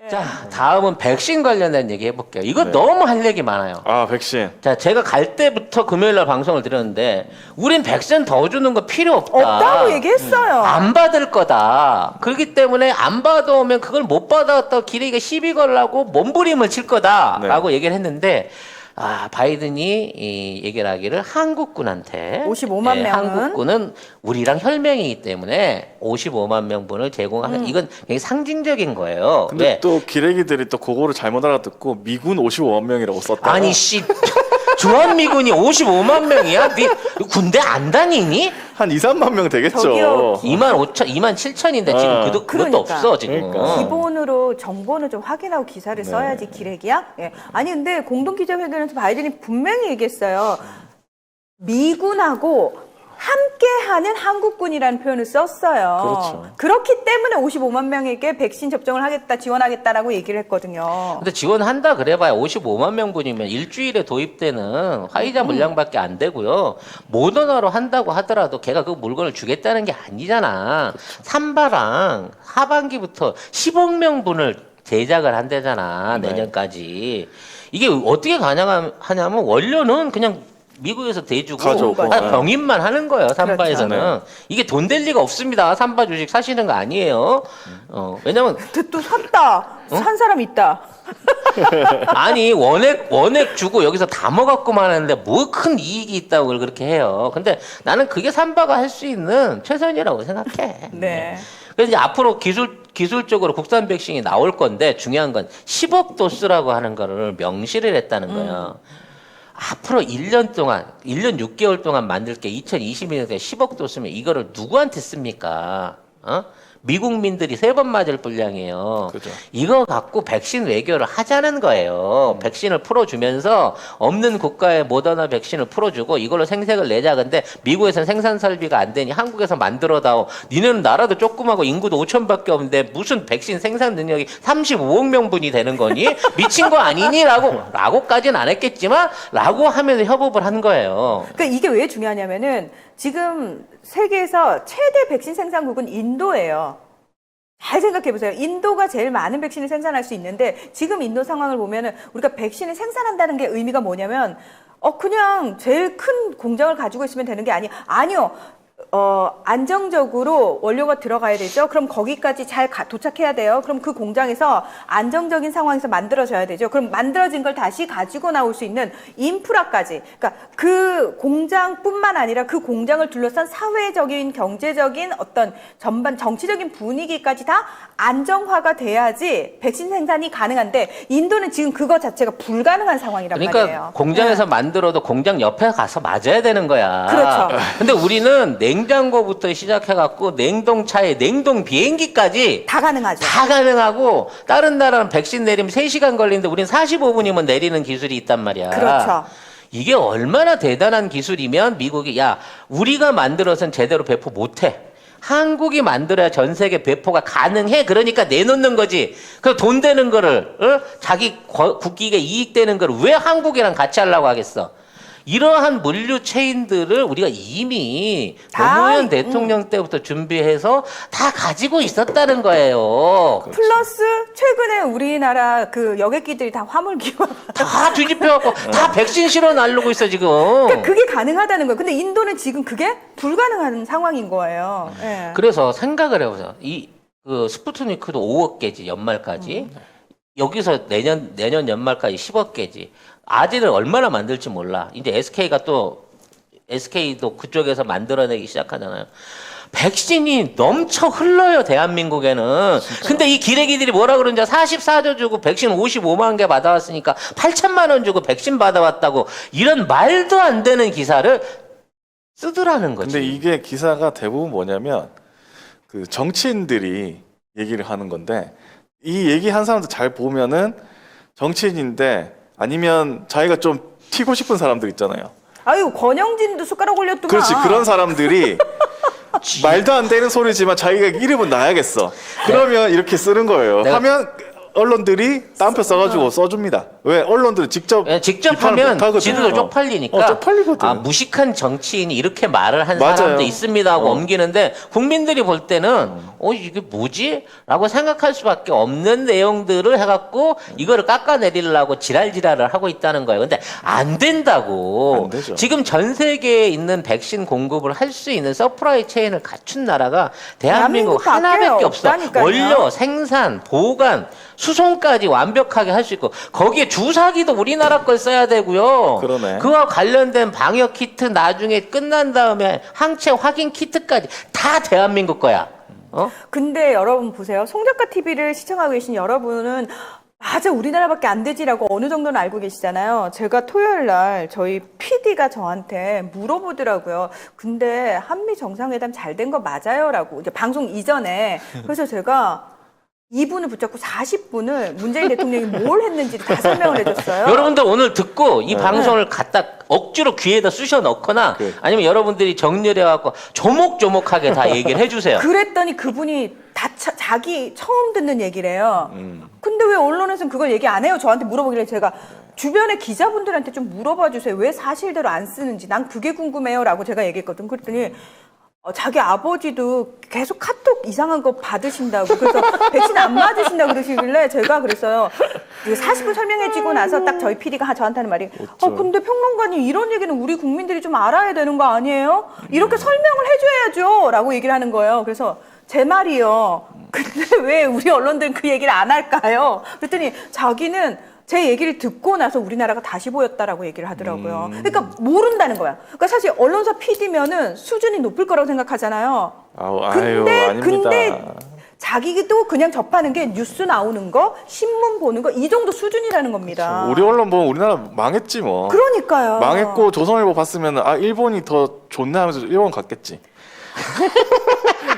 자, 다음은 백신 관련된 얘기 해볼게요. 이거 너무 할 얘기 많아요. 아, 백신. 자, 제가 갈 때부터 금요일날 방송을 드렸는데, 우린 백신 더 주는 거 필요 없다. 없다고 얘기했어요. 안 받을 거다. 그렇기 때문에 안 받아오면 그걸 못 받아왔다고 기레기가 시비 걸라고 몸부림을 칠 거다라고 얘기를 했는데, 바이든이 이 얘기를 하기를 한국군한테 55만 명은 한국군은 우리랑 혈맹이기 때문에 55만 명분을 제공하는 이건 굉장히 상징적인 거예요. 근데 왜? 또 기레기들이 또 그거를 잘못 알아듣고 미군 55만 명이라고 썼다. 아니 씨 주한미군이 55만 명이야? 네 군대 안 다니니? 한 2, 3만 명 되겠죠. 저기요. 2만 5천, 2만 7천인데 지금 그것도 그러니까. 없어 지금. 그러니까. 기본으로 정보는 좀 확인하고 기사를 써야지 기레기야? 예. 아니 근데 공동기자회견에서 바이든이 분명히 얘기했어요. 미군하고 함께하는 한국군이라는 표현을 썼어요. 그렇죠. 그렇기 때문에 55만 명에게 백신 접종을 하겠다, 지원하겠다라고 얘기를 했거든요. 근데 지원한다 그래봐야 55만 명분이면 일주일에 도입되는 화이자 물량밖에 안 되고요. 모더나로 한다고 하더라도 걔가 그 물건을 주겠다는 게 아니잖아. 삼바랑 하반기부터 10억 명분을 제작을 한대잖아. 네. 내년까지. 이게 어떻게 가능하냐면 원료는 그냥 미국에서 대주고 가져오고. 병인만 하는 거예요. 삼바에서는. 그렇죠. 이게 돈 될 리가 없습니다. 삼바 주식 사시는 거 아니에요. 왜냐면 근데 또 샀다. 산 사람 있다. 아니 원액 주고 여기서 다 먹었구만 하는데 뭐 큰 이익이 있다고 그걸 그렇게 해요. 근데 나는 그게 삼바가 할 수 있는 최선이라고 생각해. 네. 그래서 이제 앞으로 기술적으로 국산 백신이 나올 건데 중요한 건 10억 도수라고 하는 거를 명시를 했다는 거예요. 앞으로 1년 6개월 동안 만들게 2021년에 10억 도수면 이거를 누구한테 씁니까? 미국민들이 3번 맞을 분량이에요. 그죠. 이거 갖고 백신 외교를 하자는 거예요. 백신을 풀어주면서 없는 국가에 모더나 백신을 풀어주고 이걸로 생색을 내자. 근데 미국에서는 생산 설비가 안 되니 한국에서 만들어다오. 니네는 나라도 조그마고 인구도 5천밖에 없는데 무슨 백신 생산 능력이 35억 명분이 되는 거니? 미친 거 아니니? 라고까지는 안 했겠지만 라고 하면서 협업을 한 거예요. 그러니까 이게 왜 중요하냐면은 지금 세계에서 최대 백신 생산국은 인도예요. 잘 생각해 보세요. 인도가 제일 많은 백신을 생산할 수 있는데 지금 인도 상황을 보면은 우리가 백신을 생산한다는 게 의미가 뭐냐면 그냥 제일 큰 공장을 가지고 있으면 되는 게 아니요. 안정적으로 원료가 들어가야 되죠. 그럼 거기까지 잘 도착해야 돼요. 그럼 그 공장에서 안정적인 상황에서 만들어져야 되죠. 그럼 만들어진 걸 다시 가지고 나올 수 있는 인프라까지. 그러니까 그 공장뿐만 아니라 그 공장을 둘러싼 사회적인, 경제적인 어떤 전반 정치적인 분위기까지 다 안정화가 돼야지 백신 생산이 가능한데 인도는 지금 그거 자체가 불가능한 상황이란 그러니까 말이에요. 공장에서 만들어도 공장 옆에 가서 맞아야 되는 거야. 그렇죠. 근데 우리는 냉장고부터 시작해갖고 냉동차에 냉동 비행기까지 다 가능하죠. 다 가능하고 다른 나라는 백신 내리면 3시간 걸리는데 우리는 45분이면 내리는 기술이 있단 말이야. 그렇죠. 이게 얼마나 대단한 기술이면 미국이 우리가 만들어서는 제대로 배포 못해. 한국이 만들어야 전 세계 배포가 가능해. 그러니까 내놓는 거지. 그 돈 되는 거를 자기 국익에 이익되는 거를 왜 한국이랑 같이 하려고 하겠어. 이러한 물류 체인들을 우리가 이미 노무현 대통령 때부터 준비해서 다 가지고 있었다는 거예요. 플러스 최근에 우리나라 그 여객기들이 다 화물기와 다 뒤집혀갖고 다 백신 실어 날르고 있어 지금. 그러니까 그게 가능하다는 거예요. 근데 인도는 지금 그게 불가능한 상황인 거예요. 예. 그래서 생각을 해보세요. 그 스푸트니크도 5억 개지 연말까지. 여기서 내년 연말까지 10억 개지. 아직은 얼마나 만들지 몰라. 이제 SK도 그쪽에서 만들어내기 시작하잖아요. 백신이 넘쳐 흘러요, 대한민국에는. 근데 이 기레기들이 뭐라 그러는지 44조 주고 백신 55만 개 받아왔으니까 8천만 원 주고 백신 받아왔다고 이런 말도 안 되는 기사를 쓰더라는 거지. 근데 이게 기사가 대부분 뭐냐면 그 정치인들이 얘기를 하는 건데 이 얘기한 사람들 잘 보면은 정치인인데 아니면 자기가 좀 튀고 싶은 사람들 있잖아요. 아유 권영진도 숟가락 올렸더만. 그렇지, 그런 사람들이 말도 안 되는 소리지만 자기가 이름은 놔야겠어. 그러면 이렇게 쓰는 거예요. 하면 언론들이 따옴표 써가지고 써줍니다. 왜 언론들은 직접 직접 비판을 하면 못하거든. 지들도 쪽팔리니까 쪽팔리거든. 무식한 정치인이 이렇게 말을 한 맞아요. 사람도 있습니다 하고 옮기는데 국민들이 볼 때는 이게 뭐지? 라고 생각할 수밖에 없는 내용들을 해갖고 이거를 깎아내리려고 지랄지랄을 하고 있다는 거예요. 근데 안 된다고. 안 되죠. 지금 전 세계에 있는 백신 공급을 할 수 있는 서프라이 체인을 갖춘 나라가 대한민국 대한민국밖에 하나밖에 없어. 없다니까요. 원료, 생산, 보관, 수송까지 완벽하게 할 수 있고 거기에 주사기도 우리나라 걸 써야 되고요. 그러네. 그와 관련된 방역 키트 나중에 끝난 다음에 항체 확인 키트까지 다 대한민국 거야. 근데 여러분 보세요. 송작가 TV를 시청하고 계신 여러분은 맞아 우리나라밖에 안 되지라고 어느 정도는 알고 계시잖아요. 제가 토요일 날 저희 PD가 저한테 물어보더라고요. 근데 한미 정상회담 잘 된 거 맞아요?라고 이제 방송 이전에 그래서 제가 2분을 붙잡고 40분을 문재인 대통령이 뭘 했는지를 다 설명을 해줬어요. 여러분들 오늘 듣고 이 방송을 갖다 억지로 귀에다 쑤셔 넣거나 아니면 여러분들이 정렬해갖고 조목조목하게 다 얘기를 해주세요. 그랬더니 그분이 다 자기 처음 듣는 얘기래요. 근데 왜 언론에서는 그걸 얘기 안 해요? 저한테 물어보길래 제가 주변의 기자분들한테 좀 물어봐 주세요. 왜 사실대로 안 쓰는지. 난 그게 궁금해요. 라고 제가 얘기했거든. 그랬더니 자기 아버지도 계속 카톡 이상한 거 받으신다고. 그래서 백신 안 맞으신다고 그러시길래 제가 그랬어요. 40분 설명해주고 나서 딱 저희 PD가 저한테 하는 말이 근데 평론가님 이런 얘기는 우리 국민들이 좀 알아야 되는 거 아니에요? 이렇게 설명을 해줘야죠. 라고 얘기를 하는 거예요. 그래서 제 말이요. 근데 왜 우리 언론들은 그 얘기를 안 할까요? 그랬더니 자기는 제 얘기를 듣고 나서 우리나라가 다시 보였다라고 얘기를 하더라고요. 그러니까 모른다는 거야. 그러니까 사실 언론사 PD면은 수준이 높을 거라고 생각하잖아요. 아닙니다. 자기도 그냥 접하는 게 뉴스 나오는 거, 신문 보는 거 이 정도 수준이라는 겁니다. 우리 언론 보면 우리나라 망했지 뭐. 그러니까요. 망했고 조선일보 봤으면 일본이 더 좋네 하면서 일본 갔겠지.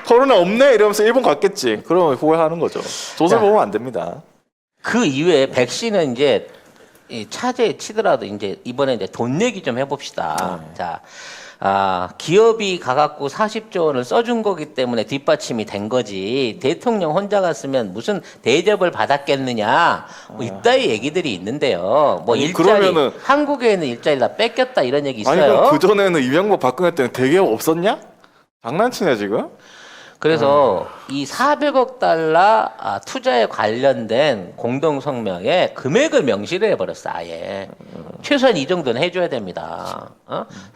코로나 없네 이러면서 일본 갔겠지. 그러면 후회하는 거죠. 조선일보 보면 안 됩니다. 그 이외에 백신은 이제 차제에 치더라도 이제 이번에 이제 돈 내기 좀 해봅시다. 자, 기업이 가갖고 40조 원을 써준 거기 때문에 뒷받침이 된 거지. 대통령 혼자 갔으면 무슨 대접을 받았겠느냐. 뭐 이따위 얘기들이 있는데요. 뭐 일자리, 한국에 있는 일자리 다 뺏겼다 이런 얘기 있어요. 아니 그럼 그전에는 이명박 박근혜 때는 대기업 없었냐? 장난치네 지금? 그래서 이 400억 달러 투자에 관련된 공동성명에 금액을 명시를 해버렸어, 아예. 최소한 이 정도는 해줘야 됩니다.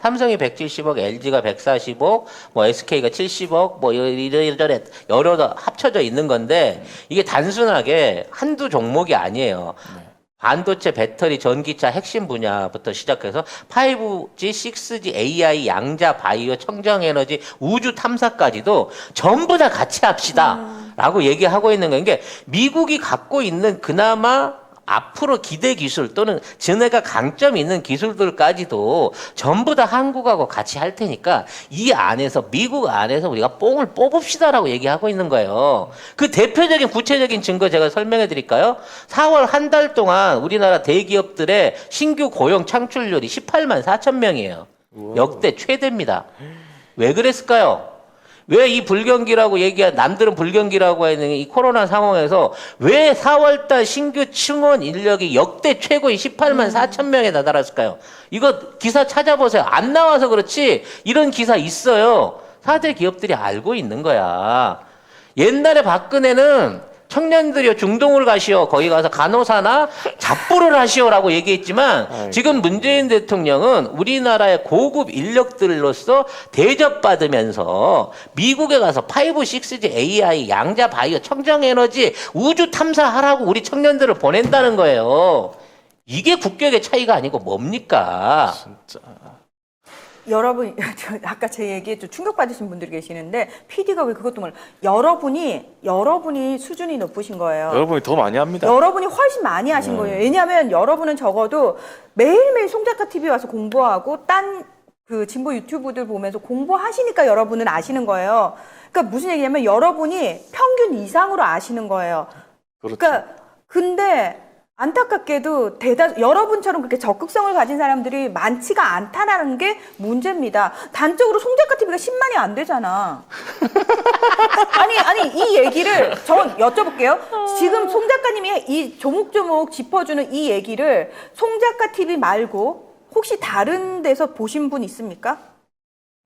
삼성이 170억, LG가 140억, 뭐 SK가 70억, 뭐 이래저래 여러 합쳐져 있는 건데 이게 단순하게 한두 종목이 아니에요. 반도체, 배터리, 전기차 핵심 분야부터 시작해서 5G, 6G, AI, 양자, 바이오, 청정에너지, 우주 탐사까지도 전부 다 같이 합시다. 라고 얘기하고 있는 거예요. 그러니까 미국이 갖고 있는 그나마 앞으로 기대 기술 또는 전해가 강점이 있는 기술들까지도 전부 다 한국하고 같이 할 테니까 이 안에서 미국 안에서 우리가 뽕을 뽑읍시다라고 얘기하고 있는 거예요. 그 대표적인 구체적인 증거 제가 설명해 드릴까요? 4월 한 달 동안 우리나라 대기업들의 신규 고용 창출률이 18만 4천 명이에요. 역대 최대입니다. 왜 그랬을까요? 왜 이 불경기라고 남들은 불경기라고 하는 이 코로나 상황에서 왜 4월달 신규 충원 인력이 역대 최고의 18만 4천 명에 다다랐을까요? 이거 기사 찾아보세요. 안 나와서 그렇지 이런 기사 있어요. 4대 기업들이 알고 있는 거야. 옛날에 박근혜는 청년들이요 중동을 가시오 거기 가서 간호사나 잡부를 하시오라고 얘기했지만 지금 문재인 대통령은 우리나라의 고급 인력들로서 대접받으면서 미국에 가서 5, 6G, AI, 양자, 바이오, 청정에너지, 우주 탐사하라고 우리 청년들을 보낸다는 거예요. 이게 국격의 차이가 아니고 뭡니까? 진짜. 여러분, 아까 제 얘기에 좀 충격받으신 분들이 계시는데 PD가 왜 그것도 몰라. 여러분이 수준이 높으신 거예요. 여러분이 더 많이 합니다. 여러분이 훨씬 많이 하신 거예요. 왜냐하면 여러분은 적어도 매일매일 송작가 TV 와서 공부하고 딴 그 진보 유튜브들 보면서 공부하시니까 여러분은 아시는 거예요. 그러니까 무슨 얘기냐면 여러분이 평균 이상으로 아시는 거예요. 그렇죠. 그러니까 근데 안타깝게도 여러분처럼 그렇게 적극성을 가진 사람들이 많지가 않다라는 게 문제입니다. 단적으로 송작가 TV가 10만이 안 되잖아. 아니 이 얘기를 전 여쭤볼게요. 지금 송 작가님이 이 조목조목 짚어주는 이 얘기를 송작가 TV 말고 혹시 다른 데서 보신 분 있습니까?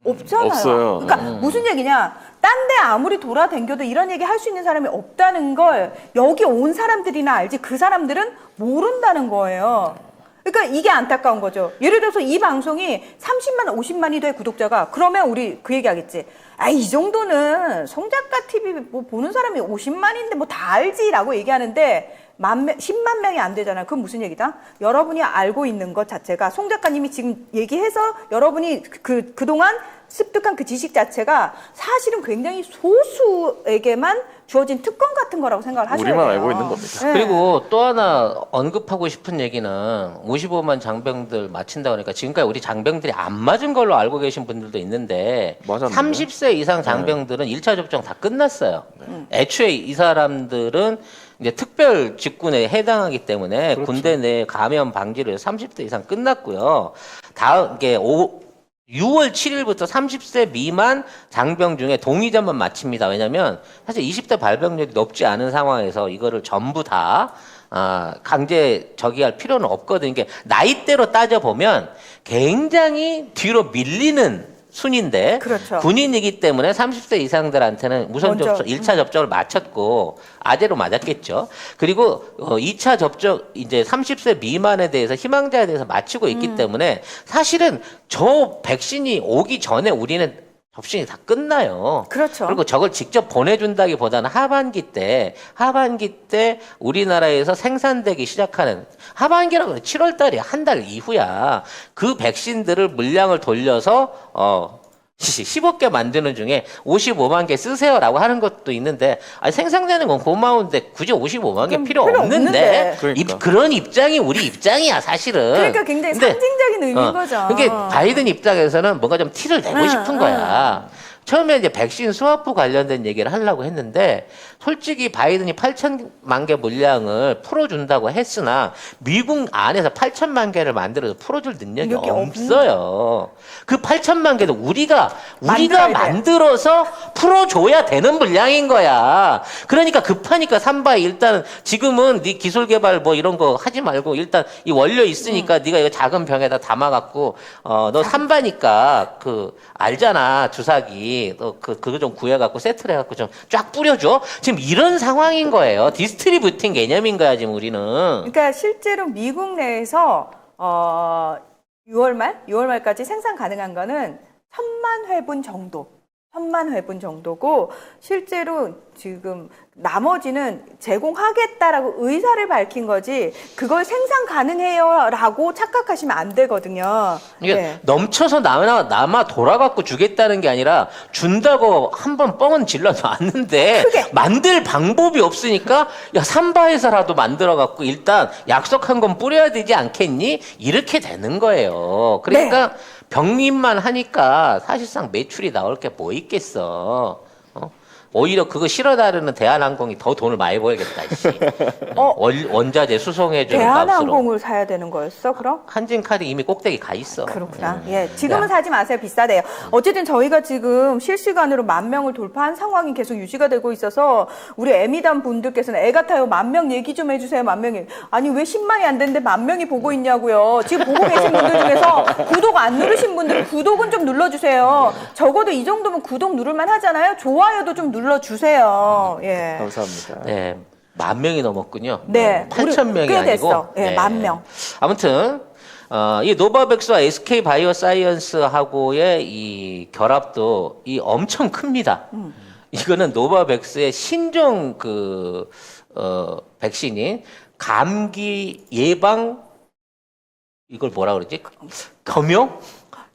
없잖아요. 없어요. 그러니까 무슨 얘기냐? 딴 데 아무리 돌아다녀도 이런 얘기 할 수 있는 사람이 없다는 걸 여기 온 사람들이나 알지 그 사람들은 모른다는 거예요. 그러니까 이게 안타까운 거죠. 예를 들어서 이 방송이 30만, 50만이 돼 구독자가 그러면 우리 그 얘기 하겠지. 아, 이 정도는 송작가 TV 뭐 보는 사람이 50만인데 뭐 다 알지라고 얘기하는데 10만 명이 안 되잖아요. 그건 무슨 얘기다? 여러분이 알고 있는 것 자체가 송 작가님이 지금 얘기해서 여러분이 그동안 습득한 그 지식 자체가 사실은 굉장히 소수에게만 주어진 특권 같은 거라고 생각을 하셔야 돼요. 우리만 알고 있는 겁니다. 네. 그리고 또 하나 언급하고 싶은 얘기는 55만 장병들 맞힌다 그러니까 지금까지 우리 장병들이 안 맞은 걸로 알고 계신 분들도 있는데 맞았는데? 30세 이상 장병들은 1차 접종 다 끝났어요. 애초에 이 사람들은 이제 특별 직군에 해당하기 때문에 그렇죠. 군대 내 감염 방지를 30대 이상 끝났고요. 다음 게 6월 7일부터 30세 미만 장병 중에 동의자만 마칩니다. 왜냐하면 사실 20대 발병률이 높지 않은 상황에서 이거를 전부 다 강제 저기할 필요는 없거든요. 이게 나이대로 따져보면 굉장히 뒤로 밀리는 순인데 그렇죠. 군인이기 때문에 30세 이상들한테는 우선 먼저, 접종 1차 접종을 마쳤고 아재로 맞았겠죠. 그리고 2차 접종 이제 30세 미만에 대해서 희망자에 대해서 마치고 있기 때문에 사실은 저 백신이 오기 전에 우리는 접종이 다 끝나요. 그렇죠. 그리고 저걸 직접 보내준다기보다는 하반기 때 우리나라에서 생산되기 시작하는 하반기라고 그래 7월 달이 한 달 이후야. 그 백신들을 물량을 돌려서 15개 만드는 중에 55만 개 쓰세요라고 하는 것도 있는데 생산되는 건 고마운데 굳이 55만 개 필요 없는데 그러니까. 그런 입장이 우리 입장이야 사실은. 그러니까 굉장히 근데 상징적인 의미인 거죠. 그게 바이든 입장에서는 뭔가 좀 티를 내고 싶은 거야. 처음에 이제 백신 스와프 관련된 얘기를 하려고 했는데 솔직히 바이든이 8천만 개 물량을 풀어준다고 했으나 미국 안에서 8천만 개를 만들어서 풀어줄 능력이 없어요. 그 8천만 개도 우리가 만들어서 풀어줘야 되는 물량인 거야. 그러니까 급하니까 삼바에 일단 지금은 네 기술 개발 뭐 이런 거 하지 말고 일단 이 원료 있으니까 네가 이거 작은 병에다 담아갖고 너 삼바니까 알잖아 주사기. 너 그거 좀 구해갖고 세트를 해갖고 좀 쫙 뿌려줘. 지금 이런 상황인 거예요. 디스트리뷰팅 개념인 거야 지금 우리는. 그러니까 실제로 미국 내에서 6월 말까지 생산 가능한 거는 1,000만 회분 정도. 1,000만 회분 정도고 실제로 지금 나머지는 제공하겠다라고 의사를 밝힌 거지 그걸 생산 가능해요라고 착각하시면 안 되거든요. 이게 네. 넘쳐서 남아 돌아갖고 주겠다는 게 아니라 준다고 한번 뻥은 질러놨는데 크게. 만들 방법이 없으니까 야 삼바에서라도 만들어갖고 일단 약속한 건 뿌려야 되지 않겠니? 이렇게 되는 거예요. 그러니까 병립만 하니까 사실상 매출이 나올 게 뭐 있겠어. 오히려 그거 실어다르는 대한항공이 더 돈을 많이 벌겠다. 원자재 수송해주는 값으로. 대한항공을 사야 되는 거였어, 그럼? 한진칼이 이미 꼭대기 가 있어. 그렇구나. 예, 지금은 사지 마세요. 비싸대요. 어쨌든 저희가 지금 실시간으로 10,000명을 돌파한 상황이 계속 유지가 되고 있어서 우리 애미단 분들께서는 애 같아요. 10,000명 얘기 좀 해주세요. 10,000명이. 아니 왜 10만이 안 됐는데 10,000명이 보고 있냐고요. 지금 보고 계신 분들 중에서 구독 안 누르신 분들 구독은 좀 눌러주세요. 적어도 이 정도면 구독 누를만 하잖아요. 좋아요도 좀 눌러주세요. 예. 감사합니다. 네, 10,000명이 넘었군요. 네, 8,000명이 꽤 아니고. 됐어. 예, 10,000명. 아무튼 이 노바백스와 SK 바이오사이언스하고의 이 결합도 엄청 큽니다. 이거는 노바백스의 신종 백신인 감기 예방 이걸 뭐라 그러지? 겸용?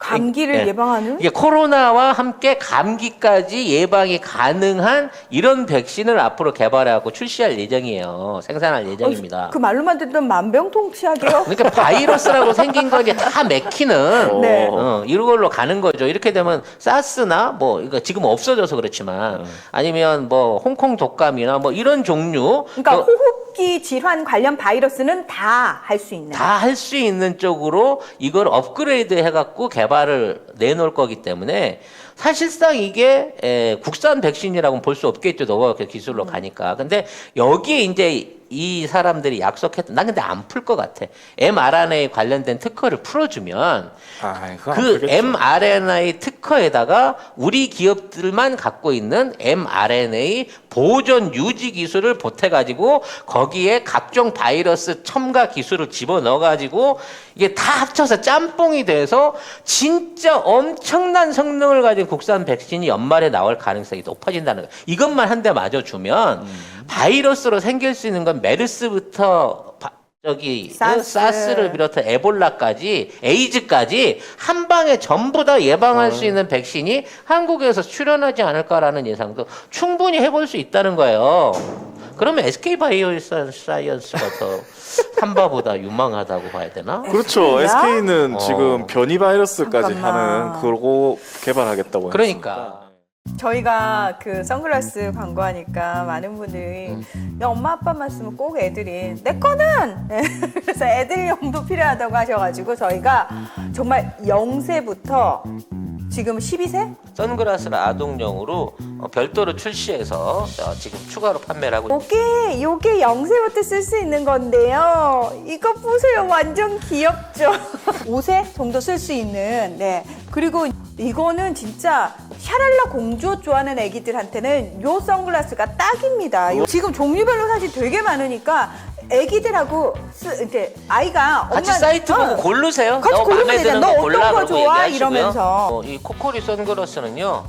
감기를 예방하는? 이게 코로나와 함께 감기까지 예방이 가능한 이런 백신을 앞으로 개발하고 출시할 예정이에요. 생산할 예정입니다. 그 말로만 듣던 만병통치약이요? 그러니까 바이러스라고 생긴 거 이제 다 맥히는 네. 이걸로 가는 거죠. 이렇게 되면 사스나 뭐 이거 지금 없어져서 그렇지만 아니면 뭐 홍콩 독감이나 뭐 이런 종류 그러니까 호흡 호흡기 질환 관련 바이러스는 다 할 수 있는. 다 할 수 있는 쪽으로 이걸 업그레이드 해갖고 개발을 내놓을 거기 때문에 사실상 이게 국산 백신이라고는 볼 수 없겠죠. 너가 기술로 가니까. 근데 여기에 이제 이 사람들이 약속했던, 난 근데 안 풀 것 같아. mRNA 관련된 특허를 풀어주면 그건 안 그 풀겠죠. mRNA 특허에다가 우리 기업들만 갖고 있는 mRNA 보존 유지 기술을 보태가지고 거기에 각종 바이러스 첨가 기술을 집어넣어가지고 이게 다 합쳐서 짬뽕이 돼서 진짜 엄청난 성능을 가진 국산 백신이 연말에 나올 가능성이 높아진다는 거예요. 이것만 한 대 맞아주면 바이러스로 생길 수 있는 건 메르스부터 사스를 비롯해 에볼라까지 에이즈까지 한 방에 전부 다 예방할 수 있는 백신이 한국에서 출현하지 않을까라는 예상도 충분히 해볼 수 있다는 거예요. 그러면 SK 바이오사이언스가 더 한바보다 유망하다고 봐야 되나? 그렇죠. SK 야? SK는 지금 변이 바이러스까지 잠깐만. 하는 그러고 개발하겠다고 그러니까. 했으니까. 저희가 그 선글라스 광고하니까 많은 분들이 야, 엄마 아빠만 쓰면 꼭 애들이 내 거는 그래서 애들용도 필요하다고 하셔가지고 저희가 정말 0세부터 지금 12세? 선글라스를 아동용으로 별도로 출시해서 지금 추가로 판매를 하고 있습니다. 요게 0세부터 쓸 수 있는 건데요. 이거 보세요. 완전 귀엽죠? 5세 정도 쓸 수 있는, 네. 그리고 이거는 진짜 샤랄라 공주 좋아하는 애기들한테는 요 선글라스가 딱입니다. 지금 종류별로 사실 되게 많으니까 애기들하고 이렇게 아이가 같이 엄마- 사이트 보고 고르세요. 같이 너 고르면 마음에 되잖아. 드는 너 거 어떤 골라 거 그러고 좋아? 얘기하시고요. 이러면서. 이 코코리 선글라스는요.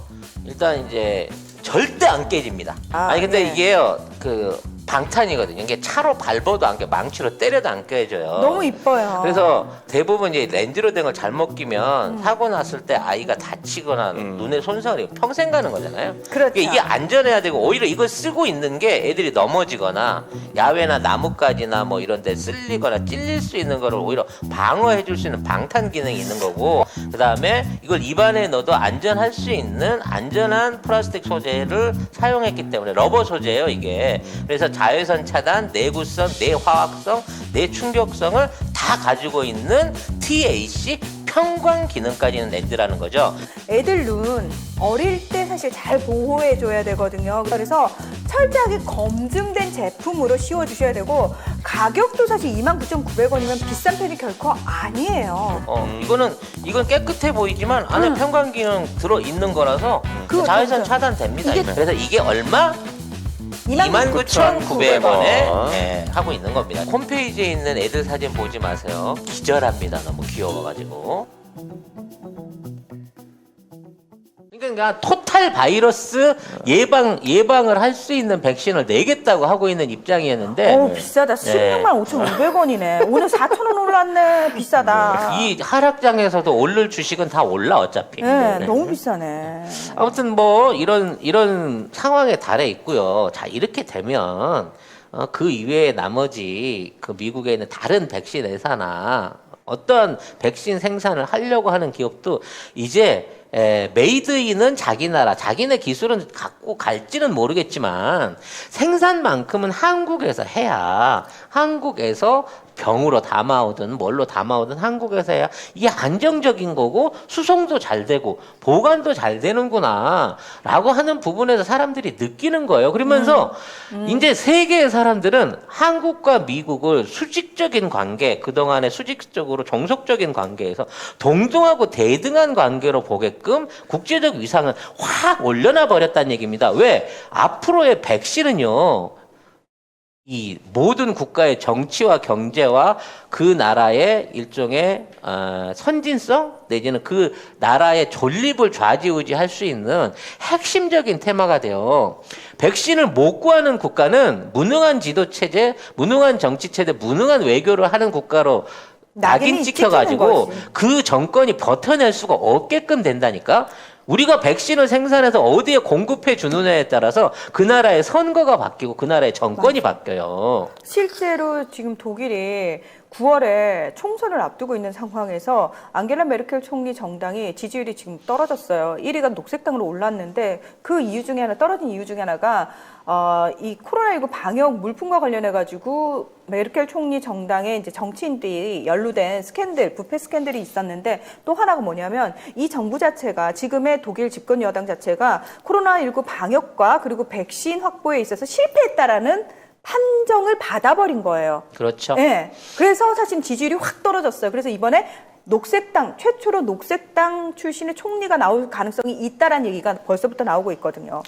일단 이제 절대 안 깨집니다. 아니 근데 네. 이게요. 그 방탄이거든요. 이게 차로 밟아도 안 깨, 망치로 때려도 안 깨져요. 너무 이뻐요. 그래서 대부분 이제 렌즈로 된 걸 잘못 끼면 사고 났을 때 아이가 다치거나 눈에 손상이 평생 가는 거잖아요. 그렇죠. 그러니까 이게 안전해야 되고 오히려 이걸 쓰고 있는 게 애들이 넘어지거나 야외나 나뭇가지나 뭐 이런 데 쓸리거나 찔릴 수 있는 거를 오히려 방어해 줄 수 있는 방탄 기능이 있는 거고 그다음에 이걸 입안에 넣어도 안전할 수 있는 안전한 플라스틱 소재를 사용했기 때문에 러버 소재예요, 이게. 그래서 자외선 차단, 내구성, 내화학성, 내충격성을 다 가지고 있는 TAC 편광 기능까지 있는 렌즈라는 거죠. 애들 눈 어릴 때 사실 잘 보호해 줘야 되거든요. 그래서 철저하게 검증된 제품으로 씌워 주셔야 되고 가격도 사실 29,900원이면 비싼 편이 결코 아니에요. 이건 깨끗해 보이지만 안에 편광 기능 들어 있는 거라서 그거 자외선 진짜. 차단됩니다. 이게- 그래서 이게 얼마? 29,900원에 하고 있는 겁니다. 홈페이지에 있는 애들 사진 보지 마세요. 기절합니다. 너무 귀여워가지고. 그러니까 토탈 바이러스 예방을 할 수 있는 백신을 내겠다고 하고 있는 입장이었는데 오 비싸다. 165,500원이네. 오늘 4,000원 올랐네. 비싸다. 이 하락장에서도 오를 주식은 다 올라 어차피. 네, 네. 너무 비싸네. 아무튼 뭐 이런 상황에 달해 있고요. 자 이렇게 되면 그 이외에 나머지 그 미국에 있는 다른 백신 회사나 어떤 백신 생산을 하려고 하는 기업도 이제 메이드인은 자기 나라, 자기네 기술은 갖고 갈지는 모르겠지만 생산만큼은 한국에서 해야 한국에서 병으로 담아오든 뭘로 담아오든 한국에서 해야 이게 안정적인 거고 수송도 잘 되고 보관도 잘 되는구나 라고 하는 부분에서 사람들이 느끼는 거예요. 그러면서 이제 세계의 사람들은 한국과 미국을 수직적인 관계, 그동안의 수직적으로 종속적인 관계에서 동등하고 대등한 관계로 보게끔 국제적 위상을 확 올려놔 버렸다는 얘기입니다. 왜? 앞으로의 백신은요. 이 모든 국가의 정치와 경제와 그 나라의 일종의 선진성 내지는 그 나라의 존립을 좌지우지할 수 있는 핵심적인 테마가 돼요. 백신을 못 구하는 국가는 무능한 지도 체제, 무능한 정치 체제, 무능한 외교를 하는 국가로 낙인 낙인이 찍혀가지고 찍히는 거지. 그 정권이 버텨낼 수가 없게끔 된다니까. 우리가 백신을 생산해서 어디에 공급해 주느냐에 따라서 그 나라의 선거가 바뀌고 그 나라의 정권이 바뀌어요. 실제로 지금 독일이 9월에 총선을 앞두고 있는 상황에서 앙겔라 메르켈 총리 정당이 지지율이 지금 떨어졌어요. 1위가 녹색당으로 올랐는데 그 이유 중에 하나, 떨어진 이유 중에 하나가 이 코로나19 방역 물품과 관련해가지고 메르켈 총리 정당에 이제 정치인들이 연루된 스캔들, 부패 스캔들이 있었는데 또 하나가 뭐냐면 이 정부 자체가 지금의 독일 집권 여당 자체가 코로나19 방역과 그리고 백신 확보에 있어서 실패했다라는 판정을 받아버린 거예요. 그렇죠. 네. 그래서 사실 지지율이 확 떨어졌어요. 그래서 이번에 녹색당, 최초로 녹색당 출신의 총리가 나올 가능성이 있다라는 얘기가 벌써부터 나오고 있거든요.